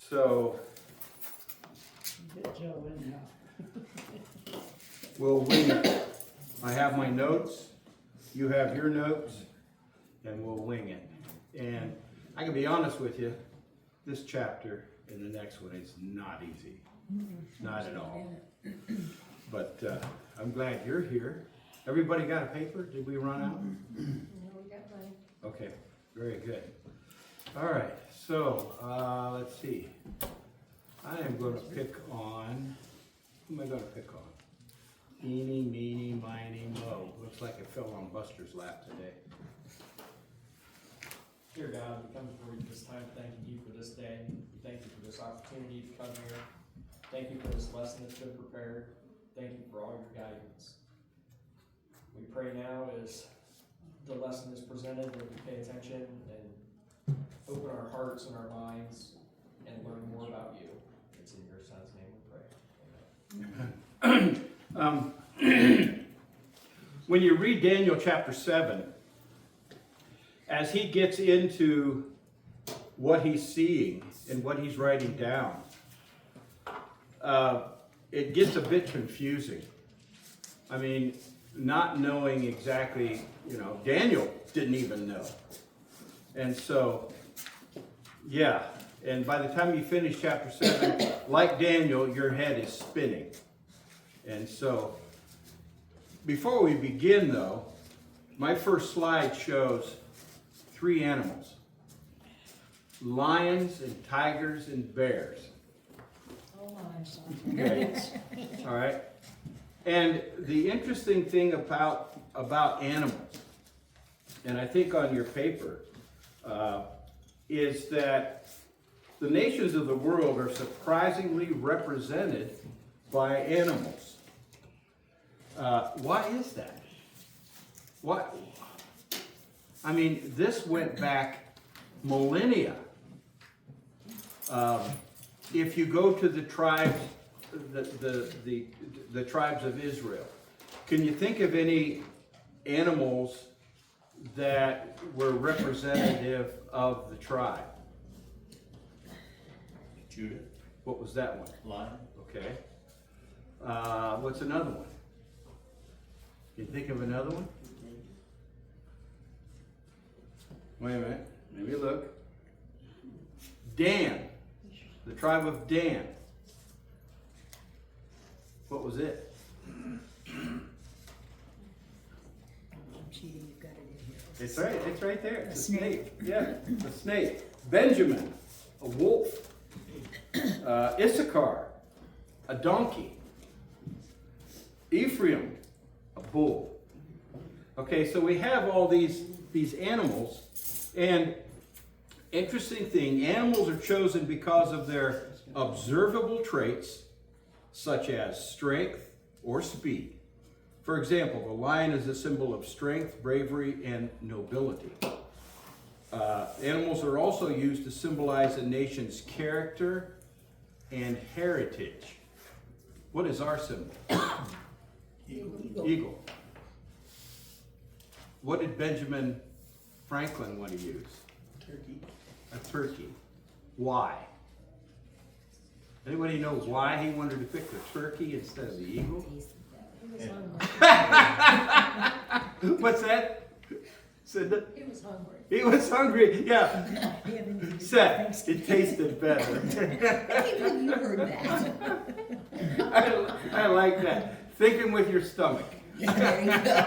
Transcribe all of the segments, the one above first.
So Get Joe in now. we'll wing it. I have my notes, you have your notes, and we'll wing it. And I can be honest with you, this chapter and the next one is not easy. Not at all. But I'm glad you're here. Everybody got a paper? Did we run out? No, we got mine. Okay, very good. All right, so let's see. I am going to pick on, who am I going to pick on? Eeny, meeny, miny, mo. Looks like it fell on Buster's lap today. Dear God, we come before you this time thanking you for this day. We thank you for this opportunity to come here. Thank you for this lesson that's been prepared. Thank you for all your guidance. We pray now as the lesson is presented that we pay attention and open our hearts and our minds and learn more about you. It's in your son's name we pray. Amen. When you read Daniel chapter 7, as he gets into what he's seeing and what he's writing down, it gets a bit confusing. I mean, not knowing exactly, Daniel didn't even know. And so, yeah, and by the time you finish chapter 7, like Daniel, your head is spinning. And so, before we begin though, my first slide shows 3 animals: lions and tigers and bears. Oh my, son. Okay. All right. And the interesting thing about animals, and I think on your paper, is that the nations of the world are surprisingly represented by animals. Why is that? What? I mean, this went back millennia. If you go to the tribes, the tribes of Israel, can you think of any animals that were representative of the tribe? Judah, What was that one? lion, Okay. What's another one? Can you think of another one? Wait a minute. Let me look. Dan. The tribe of Dan. What was it? Cheating, you've got it in here. It's right there. It's a A snake. snake. Yeah, a snake. Benjamin, a wolf. Issachar, a donkey. Ephraim, a bull. Okay, so we have all these animals, and interesting thing, animals are chosen because of their observable traits, such as strength or speed. For example, the lion is a symbol of strength, bravery, and nobility. Animals are also used to symbolize a nation's character and heritage. What is our symbol? Eagle. What did Benjamin Franklin want to use? turkey, A turkey. Why? Anybody know why he wanted to pick the turkey instead of the eagle? He was hungry. What's that? Cinda? He was hungry. He was hungry. Yeah. He hadn't even Seth, it tasted better. You heard that. I like that. Thinking with your stomach. There you go.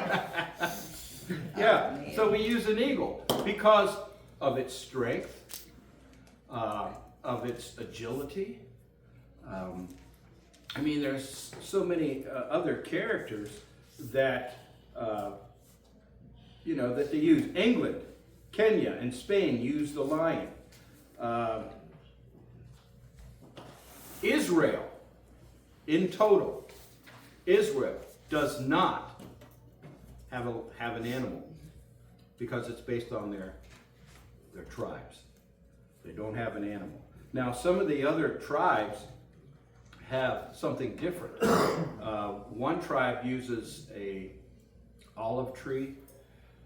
Yeah, so we use an eagle because of its strength, of its agility. I mean, there's so many other characters that, that they use. England, Kenya, and Spain use the lion. Israel, in total, Israel does not have an animal because it's based on their tribes. They don't have an animal. Now, some of the other tribes have something different. One tribe uses a olive tree.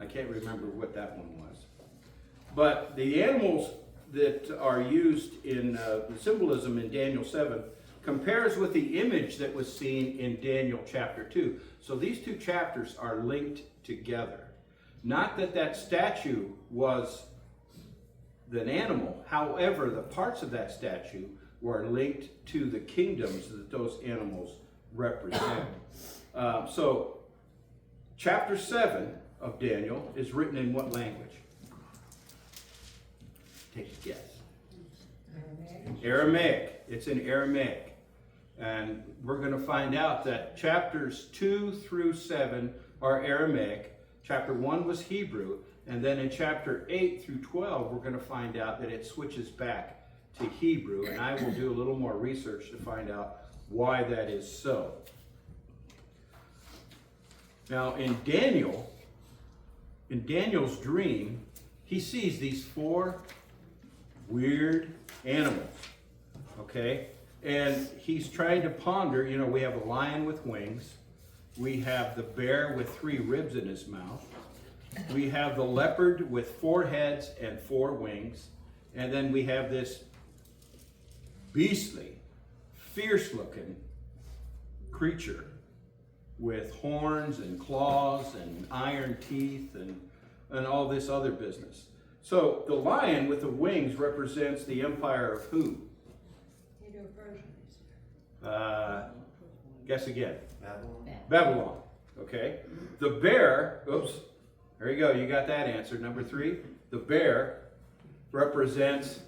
I can't remember what that one was. But the animals that are used in the symbolism in Daniel 7 compares with the image that was seen in Daniel chapter 2. So these two chapters are linked together. Not that that statue was an animal. However, the parts of that statue were linked to the kingdoms that those animals represent. So chapter 7 of Daniel is written in what language? Take a guess. Aramaic. It's in Aramaic. And we're going to find out that chapters 2 through 7 are Aramaic. Chapter 1 was Hebrew. And then in chapter 8 through 12, we're going to find out that it switches back to Hebrew. And I will do a little more research to find out why that is so. Now in Daniel's dream, he sees these 4 weird animals, okay? And he's trying to ponder, you know, we have a lion with wings. We have the bear with 3 ribs in his mouth. We have the leopard with 4 heads and 4 wings. And then we have this beastly, fierce-looking creature with horns and claws and iron teeth and all this other business. So the lion with the wings represents the empire of who? Guess again. Babylon. Okay. The bear, oops, there you go, you got that answer. Number 3, the bear represents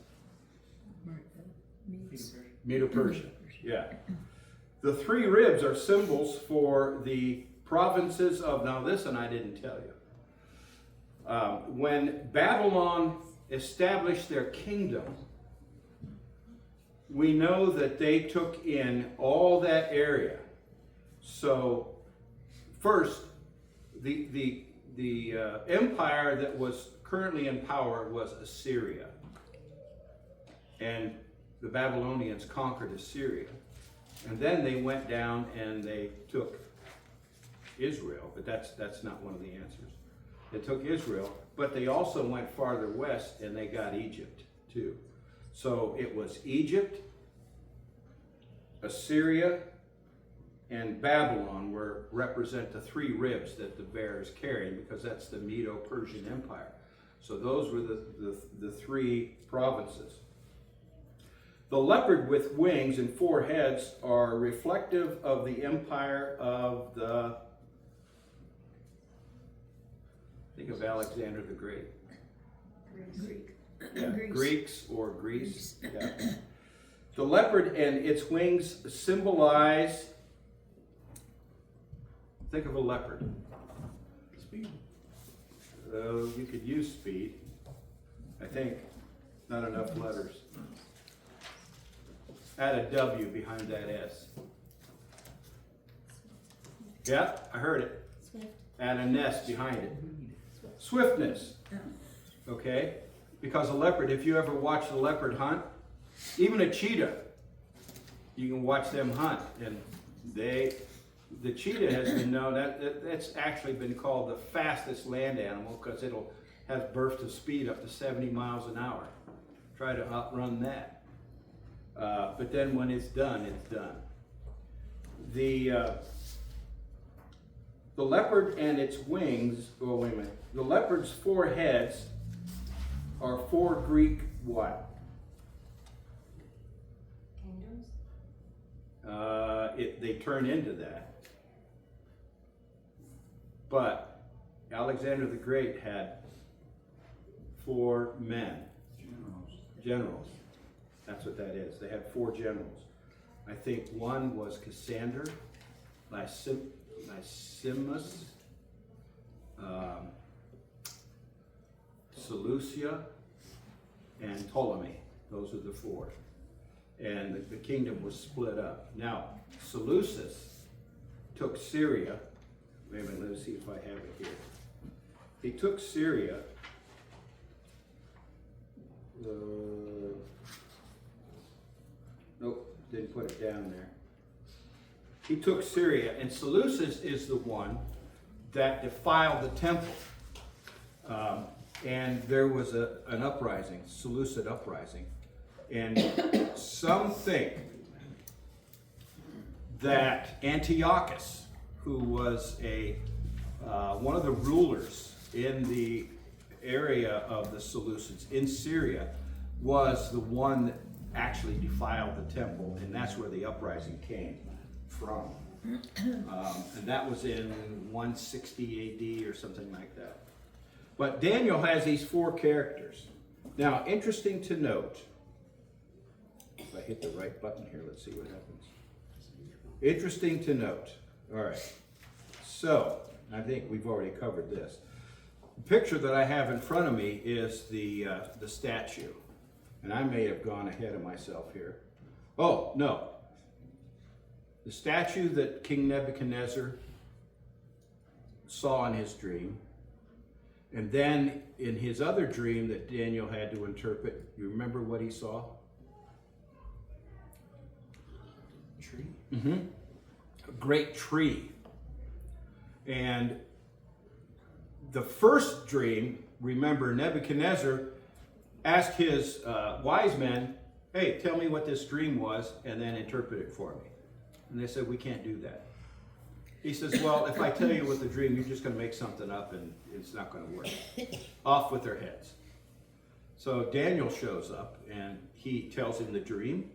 Medo-Persia. Yeah. The 3 ribs are symbols for the provinces of, now this one I didn't tell you. When Babylon established their kingdom, we know that they took in all that area. So first, the empire that was currently in power was Assyria. And the Babylonians conquered Assyria. And then they went down and they took Israel, but that's not one of the answers. They took Israel, but they also went farther west and they got Egypt too. So it was Egypt, Assyria, and Babylon represent the 3 ribs that the bear is carrying, because that's the Medo-Persian Empire. So those were the 3 provinces. The leopard with wings and 4 heads are reflective of the empire of the, think of Alexander the Great. Yeah, Greeks or Greece. Yeah. The leopard and its wings symbolize, think of a leopard. Speed. You could use speed. I think not enough letters. Add a W behind that S. Yeah, I heard it. Swift. Add an S behind it. Swiftness. Okay? Because a leopard, if you ever watch a leopard hunt, even a cheetah, you can watch them hunt. And the cheetah has been known, that's actually been called the fastest land animal, because it'll have bursts of speed up to 70 miles an hour. Try to outrun that. But then when it's done, it's done. The leopard and its wings, oh wait a minute, the leopard's 4 heads are 4 Greek what? Kingdoms? They turn into that. But Alexander the Great had 4 men. Generals. That's what that is. They had 4 generals. I think one was Cassander, Lysimus, Seleucia, and Ptolemy. Those are the 4. And the kingdom was split up. Now, Seleucus took Syria. Wait a minute, let's see if I have it here. He took Syria. Nope, didn't put it down there. He took Syria, and Seleucus is the one that defiled the temple. and there was an uprising, Seleucid uprising. And some think that Antiochus, who was one of the rulers in the area of the Seleucids in Syria, was the one that actually defiled the temple, and that's where the uprising came from. And that was in 160 AD or something like that. But Daniel has these four characters. Now, interesting to note, if I hit the right button here, let's see what happens. Interesting to note. All right. So, I think we've already covered this. The picture that I have in front of me is the statue. And I may have gone ahead of myself here. Oh, no. The statue that King Nebuchadnezzar saw in his dream, and then in his other dream that Daniel had to interpret, you remember what he saw? Tree. Mm-hmm. A great tree. And the first dream, remember, Nebuchadnezzar asked his wise men, hey, tell me what this dream was, and then interpret it for me. And they said, we can't do that. He says, well, if I tell you what the dream, you're just going to make something up and it's not going to work. Off with their heads. So Daniel shows up and he tells him the dream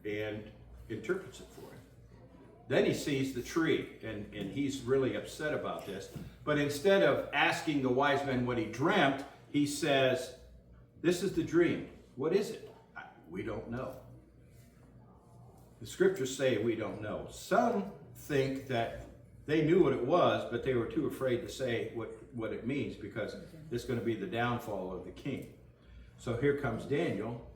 and interprets it for him. Then he sees the tree and he's really upset about this. But instead of asking the wise men what he dreamt, he says, this is the dream. What is it? We don't know. The scriptures say we don't know. Some think that they knew what it was, but they were too afraid to say what it means because it's going to be the downfall of the king. So here comes Daniel.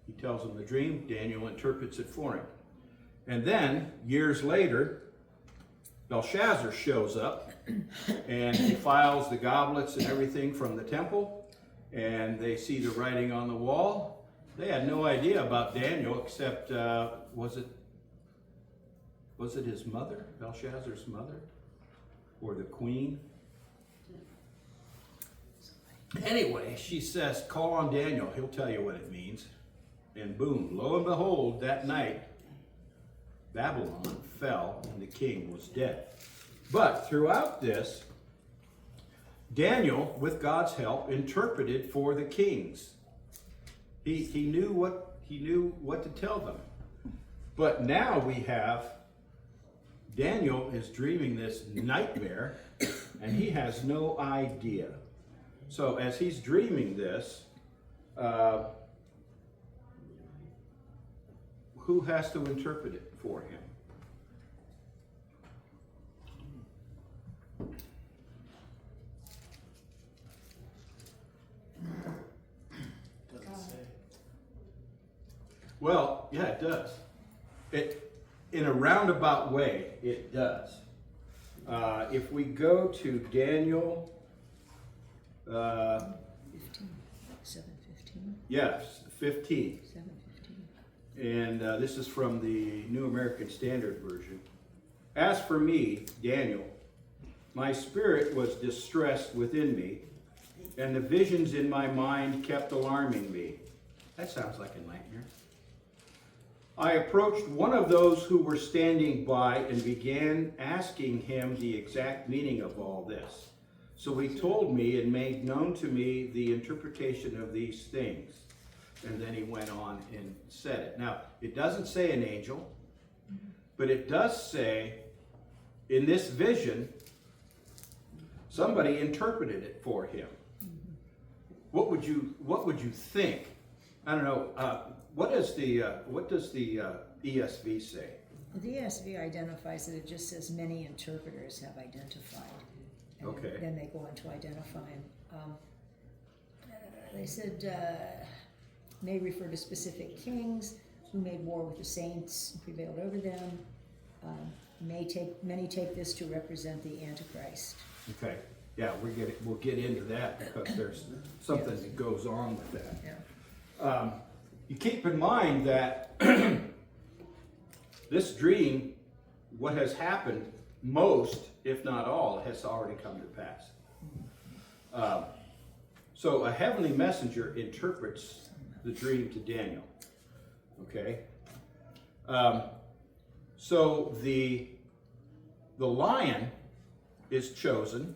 He tells him the dream. Daniel interprets it for him. And then, years later, Belshazzar shows up and defiles the goblets and everything from the temple. And they see the writing on the wall. They had no idea about Daniel except, was it his mother, Belshazzar's mother? Or the queen? Anyway, she says, call on Daniel, he'll tell you what it means. And boom, lo and behold, that night, Babylon fell and the king was dead. But throughout this, Daniel, with God's help, interpreted for the kings. He knew what to tell them. But now we have Daniel is dreaming this nightmare and he has no idea. So as he's dreaming this, who has to interpret it for him? Doesn't say. Well, yeah, it does. In a roundabout way, it does. If we go to Daniel, 7:15. yes, 15. 7:15. And this is from the New American Standard Version. As for me, Daniel, my spirit was distressed within me, and the visions in my mind kept alarming me. That sounds like a nightmare. I approached one of those who were standing by and began asking him the exact meaning of all this. So he told me and made known to me the interpretation of these things. And then he went on and said it. Now, it doesn't say an angel, but it does say in this vision, somebody interpreted it for him. What would you think? I don't know. What does the ESV say? The ESV identifies that it just says many interpreters have identified. And Okay. Then they go on to identify. They said may refer to specific kings who made war with the saints and prevailed over them. Many take this to represent the Antichrist. Okay. Yeah, we'll get into that because there's something that goes on with that. Yeah. You keep in mind that this dream, what has happened, most, if not all, has already come to pass. So a heavenly messenger interprets the dream to Daniel. Okay? So the lion is chosen.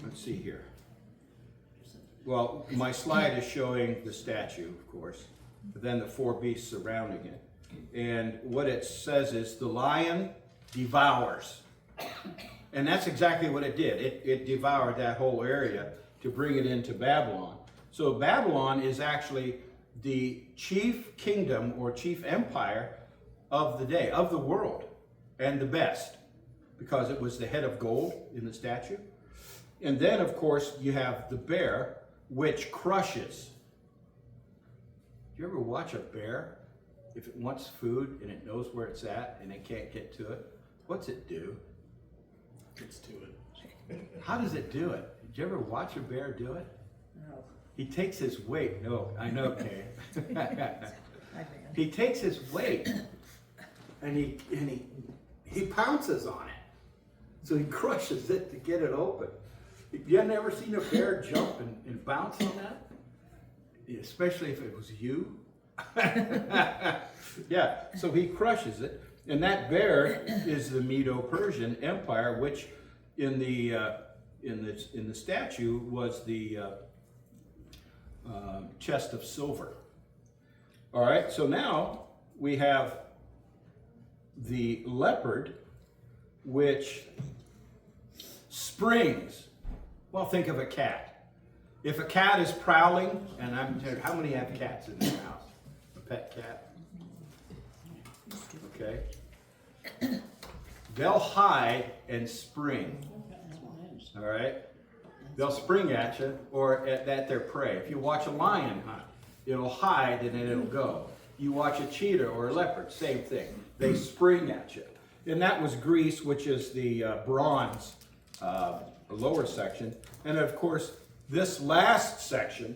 Let's see here. Well, my slide is showing the statue, of course, but then the four beasts surrounding it. And what it says is the lion devours. And that's exactly what it did. It devoured that whole area to bring it into Babylon. So Babylon is actually the chief kingdom or chief empire of the day, of the world, and the best, because it was the head of gold in the statue. And then, of course, you have the bear, which crushes. Do you ever watch a bear? If it wants food and it knows where it's at and it can't get to it, what's it do? Gets to it. How does it do it? Did you ever watch a bear do it? No, He takes his weight. No, I know, Kay. I ban. He takes his weight and he pounces on it. So he crushes it to get it open. You have never seen a bear jump and bounce on that? Especially if it was you. Yeah, so he crushes it. And that bear is the Medo-Persian Empire, which in the statue was the chest of silver. All right, so now we have the leopard, which springs. Well, think of a cat. If a cat is prowling, and I'm telling you, how many have cats in their house? A pet cat? Okay. They'll hide and spring. All right? They'll spring at you or at their prey. If you watch a lion hunt, it'll hide and then it'll go. You watch a cheetah or a leopard, same thing. They spring at you. And that was Greece, which is the bronze lower section. And of course, this last section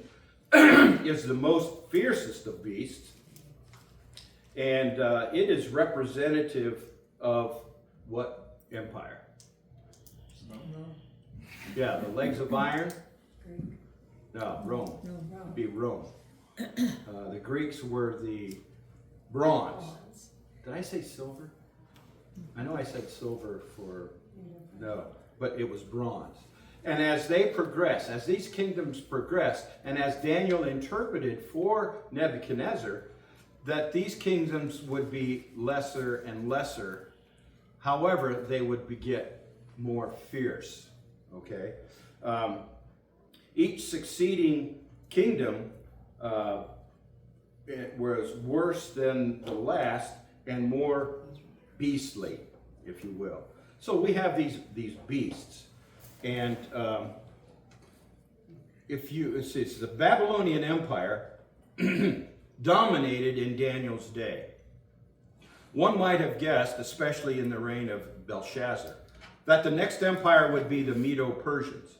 is the most fiercest of beasts. And it is representative of what empire? Yeah, the legs of iron? Greek. No, Rome. No. It'd be Rome. The Greeks were the bronze. Did I say silver? I know I said silver for, no, but it was bronze. And as they progress, as these kingdoms progress, and as Daniel interpreted for Nebuchadnezzar, that these kingdoms would be lesser and lesser. However, they would get more fierce. Okay? Each succeeding kingdom it was worse than the last and more beastly, if you will. So we have these beasts. And it's the Babylonian Empire dominated in Daniel's day. One might have guessed, especially in the reign of Belshazzar, that the next empire would be the Medo-Persians.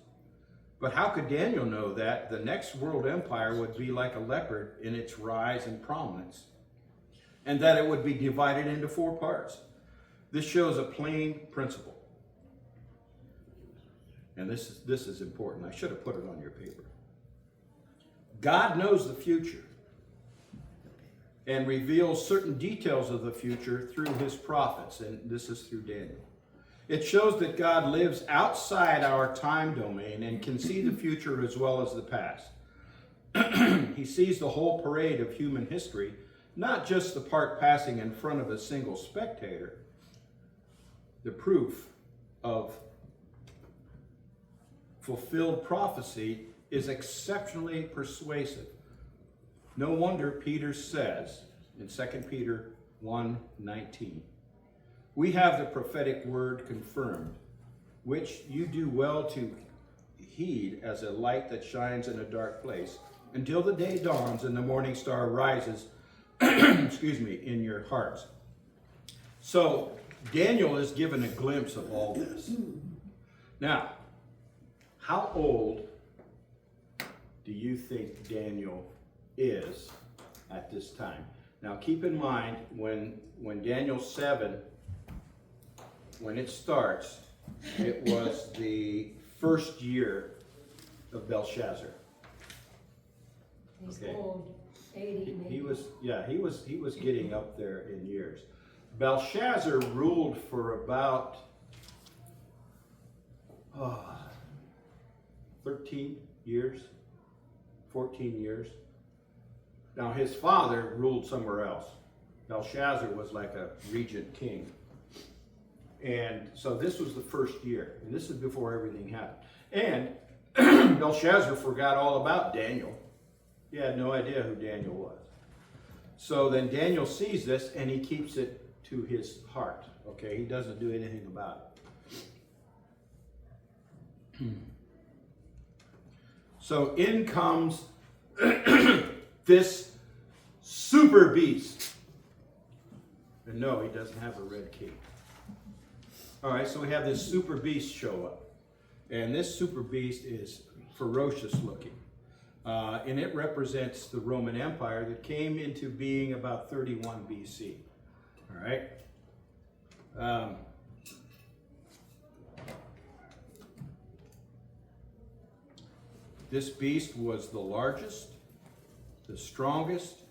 But how could Daniel know that the next world empire would be like a leopard in its rise and prominence, and that it would be divided into 4 parts? This shows a plain principle. And this is important. I should have put it on your paper. God knows the future and reveals certain details of the future through his prophets, and this is through Daniel. It shows that God lives outside our time domain and can see the future as well as the past. He sees the whole parade of human history, not just the part passing in front of a single spectator. The proof of fulfilled prophecy is exceptionally persuasive. No wonder Peter says in 2 Peter 1:19, we have the prophetic word confirmed, which you do well to heed as a light that shines in a dark place, until the day dawns and the morning star rises, in your hearts. So Daniel is given a glimpse of all this. Now, how old do you think Daniel is at this time? Now keep in mind, when Daniel 7, when it starts, it was the first year of Belshazzar. He's Okay. old, 80 maybe. He was getting up there in years. Belshazzar ruled for about 13 years, 14 years. Now his father ruled somewhere else. Belshazzar was like a regent king. And so this was the first year, and this is before everything happened. And Belshazzar forgot all about Daniel. He had no idea who Daniel was. So then Daniel sees this and he keeps it to his heart. Okay, he doesn't do anything about it. So in comes this super beast. And no, he doesn't have a red cape. All right, so we have this super beast show up. And this super beast is ferocious looking. And it represents the Roman Empire that came into being about 31 BC. All right. This beast was the largest, the strongest,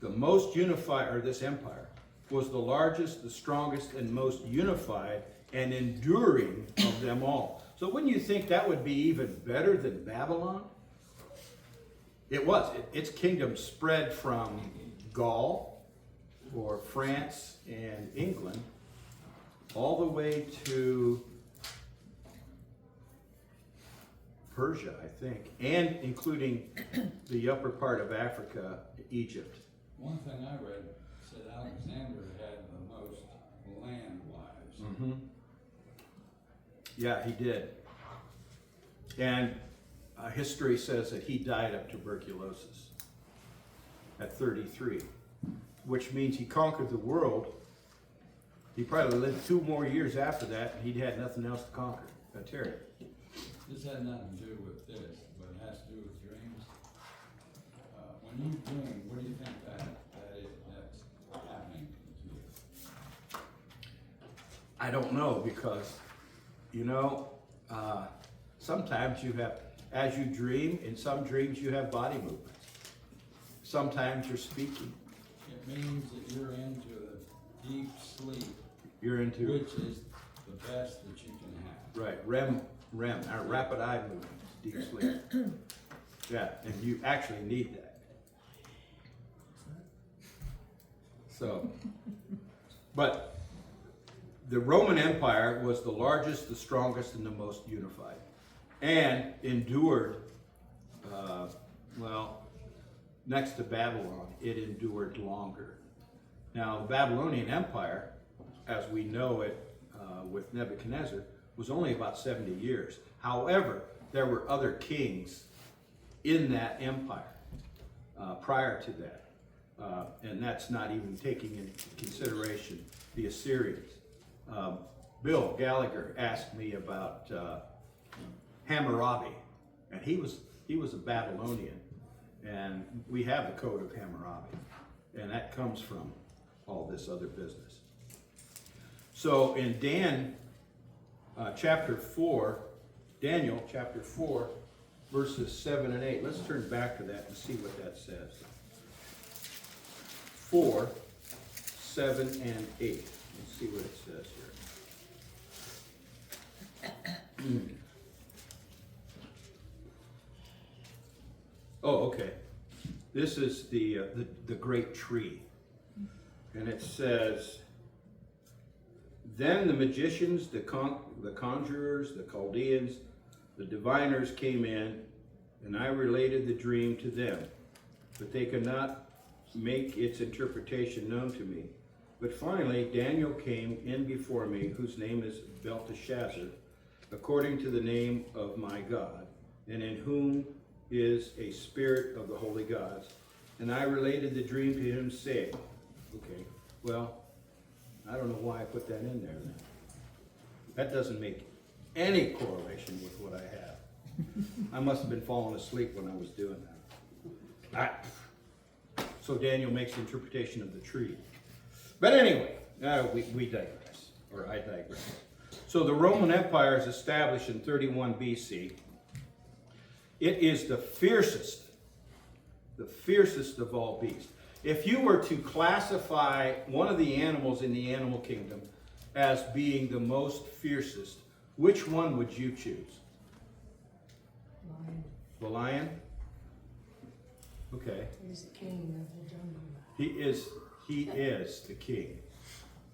the most unified, or this empire was the largest, the strongest, and most unified and enduring of them all. So wouldn't you think that would be even better than Babylon? It was. Its kingdom spread from Gaul, or France and England, all the way to Persia, I think, and including the upper part of Africa, Egypt. One thing I read said Alexander had the most land wives. Mm-hmm. Yeah, he did. And history says that he died of tuberculosis at 33, which means he conquered the world. He probably lived 2 more years after that, and he'd had nothing else to conquer. I tell you. This had nothing to do with this, but it has to do with dreams. When you dream, what do you think that's happening to you? I don't know, because, you know, sometimes you have, as you dream, in some dreams you have body movements. Sometimes you're speaking. It means that you're into a deep sleep, You're into, which is the best that you can have. right, REM, our rapid eye movements, deep sleep. Yeah, and you actually need that. So, but the Roman Empire was the largest, the strongest, and the most unified, and endured, next to Babylon, it endured longer. Now, the Babylonian Empire, as we know it with Nebuchadnezzar, was only about 70 years. However, there were other kings in that empire prior to that. And that's not even taking into consideration the Assyrians. Bill Gallagher asked me about Hammurabi, and he was a Babylonian, and we have the Code of Hammurabi, and that comes from all this other business. So in Daniel chapter 4, verses 7 and 8, let's turn back to that and see what that says. 4, 7, and 8. Let's see what it says here. Oh, okay. This is the great tree. And it says, then the magicians, the conjurers, the Chaldeans, the diviners came in, and I related the dream to them, but they could not make its interpretation known to me. But finally, Daniel came in before me, whose name is Belteshazzar, according to the name of my God, and in whom is a spirit of the holy gods. And I related the dream to him, saying, okay, well, I don't know why I put that in there then. That doesn't make any correlation with what I have. I must have been falling asleep when I was doing that. So Daniel makes the interpretation of the tree. But anyway, we digress, or I digress. So the Roman Empire is established in 31 BC. It is the fiercest of all beasts. If you were to classify one of the animals in the animal kingdom as being the most fiercest, which one would you choose? Lion The lion? Okay. is the king of the jungle. He is the king.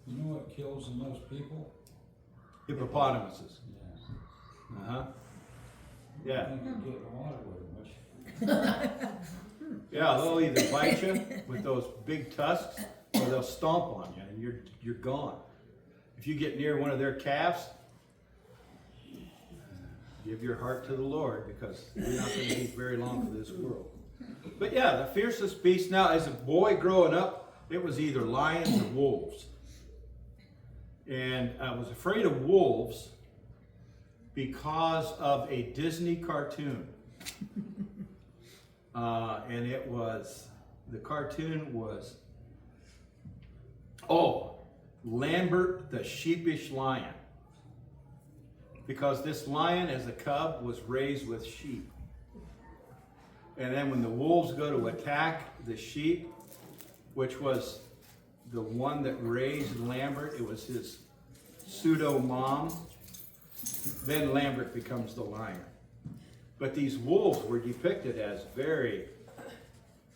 You know what kills the most people? Hippopotamuses. Yeah. Uh-huh. I Yeah. think you get in water with them, which, Yeah, they'll either bite you with those big tusks or they'll stomp on you and you're gone. If you get near one of their calves, give your heart to the Lord, because you're not going to be very long for this world. But yeah, the fiercest beast. Now, as a boy growing up, it was either lions or wolves. And I was afraid of wolves because of a Disney cartoon. And the cartoon was, Lambert the Sheepish Lion. Because this lion as a cub was raised with sheep. And then when the wolves go to attack the sheep, which was the one that raised Lambert, it was his pseudo mom, then Lambert becomes the lion. But these wolves were depicted as very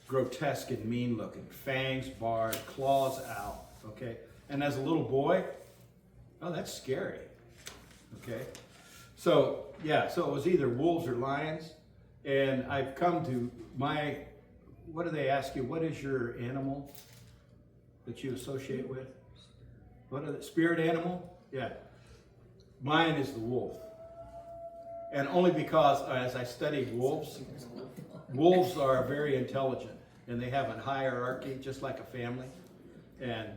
grotesque and mean looking. Fangs barred, claws out, okay? And as a little boy, oh, that's scary, okay? So, yeah, so it was either wolves or lions. And I've come to what do they ask you? What is your animal that you associate with? What is it? Spirit animal? Yeah. Mine is the wolf. And only because as I studied wolves are very intelligent and they have a hierarchy just like a family. And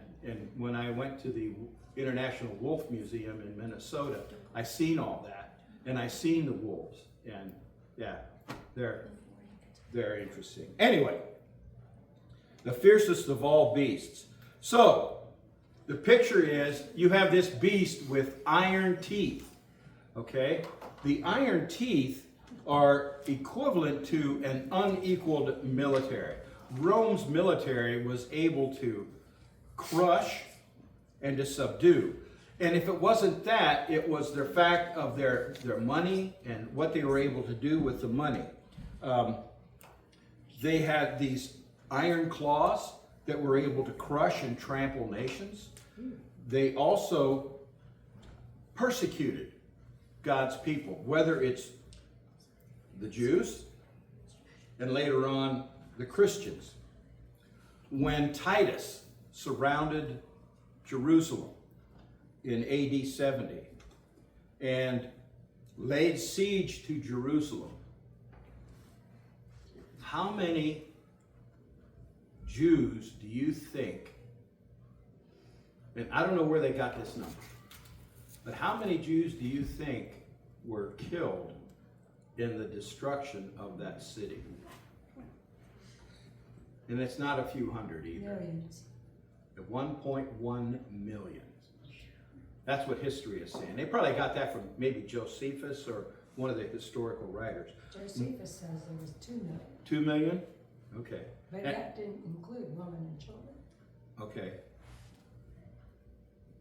when I went to the International Wolf Museum in Minnesota, I seen all that and I seen the wolves, and yeah, they're interesting. Anyway, the fiercest of all beasts. So the picture is you have this beast with iron teeth, okay? The iron teeth are equivalent to an unequaled military. Rome's military was able to crush and to subdue. And if it wasn't that, it was the fact of their money and what they were able to do with the money. They had these iron claws that were able to crush and trample nations. They also persecuted God's people, whether it's the Jews and later on the Christians. When Titus surrounded Jerusalem in AD 70 and laid siege to Jerusalem, how many Jews do you think, and I don't know where they got this number, but how many Jews do you think were killed in the destruction of that city? And it's not a few hundred either. Millions. 1.1 million. That's what history is saying. They probably got that from maybe Josephus or one of the historical writers. Josephus says there was 2 million, 2 million? Okay. but that didn't include women and children. Okay.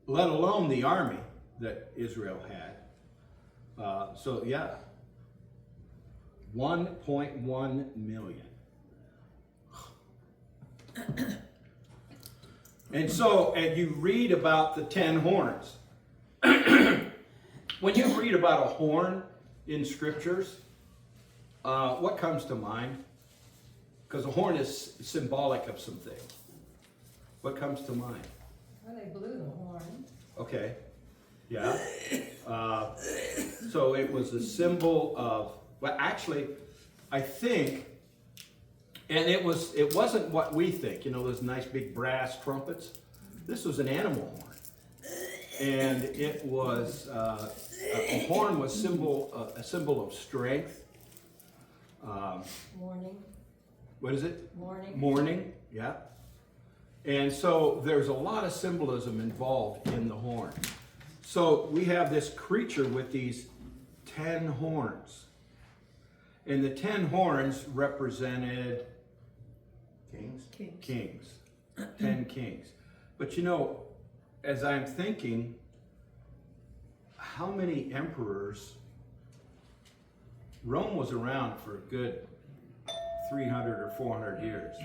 Let alone the army that Israel had. So yeah, 1.1 million. And you read about the 10 horns. When you read about a horn in scriptures, what comes to mind? Because a horn is symbolic of something. What comes to mind? Well, they blew the horn. Okay, yeah. So it was a symbol of, well, actually, I think, and it wasn't what we think, those nice big brass trumpets. This was an animal horn. And it was, a horn was a symbol of strength. Mourning. What is it? Mourning. Mourning, yeah. And so there's a lot of symbolism involved in the horn. So we have this creature with these 10 horns. And the 10 horns represented Kings? Kings. kings, 10 kings. But you know, as I'm thinking, how many emperors? Rome was around for a good 300 or 400 years.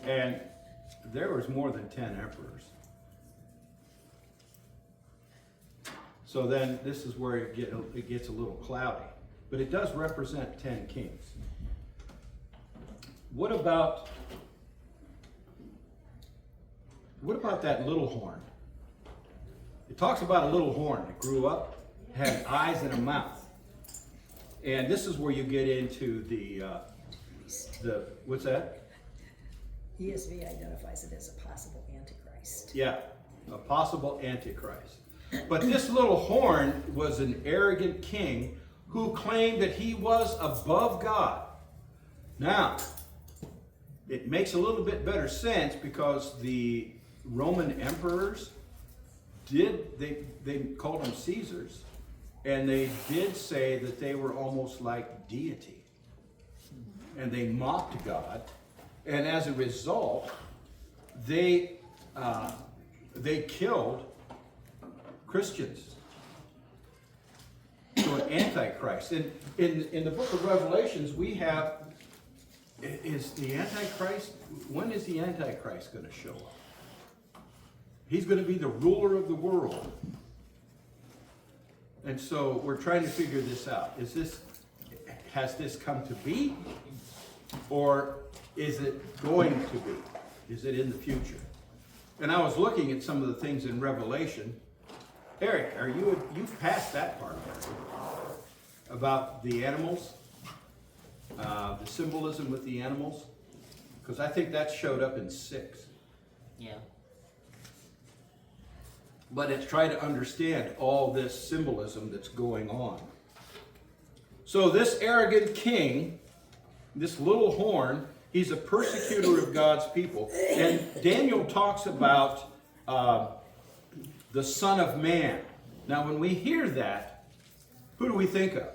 And there was more than 10 emperors. So then this is where it gets a little cloudy. But it does represent 10 kings. What about that little horn? It talks about a little horn that grew up, had eyes and a mouth. And this is where you get into the what's that? ESV identifies it as a possible antichrist. Yeah, a possible antichrist. But this little horn was an arrogant king who claimed that he was above God. Now, it makes a little bit better sense because the Roman emperors they called them Caesars, and they did say that they were almost like deity. And they mocked God, and as a result, they killed Christians. So an antichrist. In the book of Revelations, we have, is the Antichrist, when is the Antichrist going to show up? He's going to be the ruler of the world. And so we're trying to figure this out. Has this come to be? Or is it going to be? Is it in the future? And I was looking at some of the things in Revelation. Eric, you've passed that part already. About the animals, the symbolism with the animals, because I think that showed up in 6. Yeah. But it's trying to understand all this symbolism that's going on. So this arrogant king, this little horn, he's a persecutor of God's people. And Daniel talks about the Son of Man. Now when we hear that, who do we think of?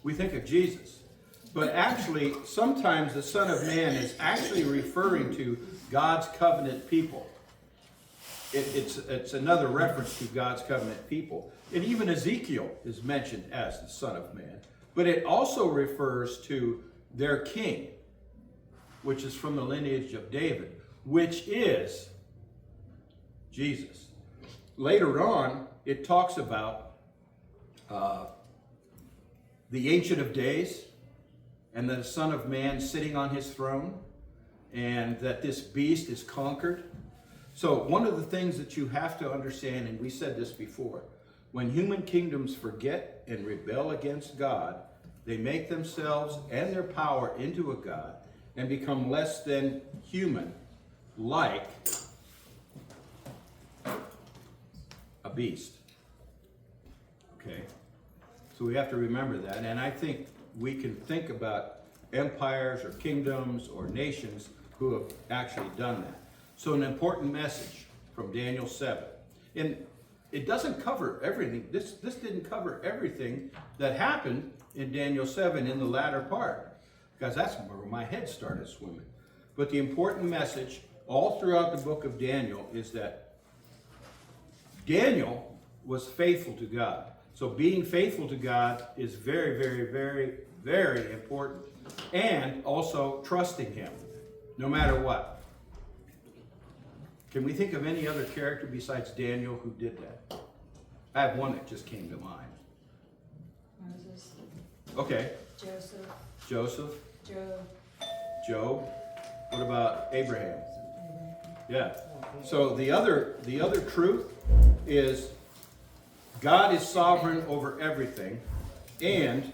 We think of Jesus. But actually, sometimes the Son of Man is actually referring to God's covenant people. It's another reference to God's covenant people. And even Ezekiel is mentioned as the Son of Man. But it also refers to their king, which is from the lineage of David, which is Jesus. Later on, it talks about the Ancient of Days and the Son of Man sitting on his throne, and that this beast is conquered. So one of the things that you have to understand, and we said this before, when human kingdoms forget and rebel against God, they make themselves and their power into a god and become less than human, like a beast. Okay? So we have to remember that, and I think we can think about empires or kingdoms or nations who have actually done that. So an important message from Daniel 7. And it doesn't cover everything. This didn't cover everything that happened in Daniel 7 in the latter part, because that's where my head started swimming. But the important message all throughout the book of Daniel is that Daniel was faithful to God. So being faithful to God is very, very, very, very important. And also trusting him, no matter what. Can we think of any other character besides Daniel who did that? I have one that just came to mind. Moses, Okay, Joseph, Joseph, Job, Job. What about Abraham? Abraham. Yeah. So the other truth is God is sovereign over everything, and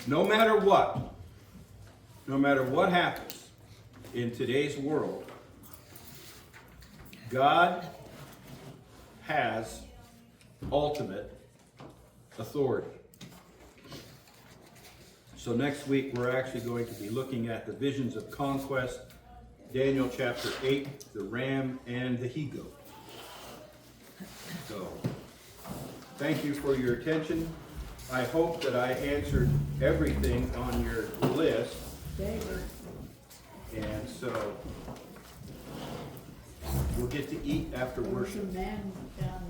no matter what happens in today's world, God has ultimate authority. So next week we're actually going to be looking at the visions of conquest, Daniel chapter 8, the ram and the he-goat. So thank you for your attention. I hope that I answered everything on your list, Very good. and so we'll get to eat after There was a worship. man down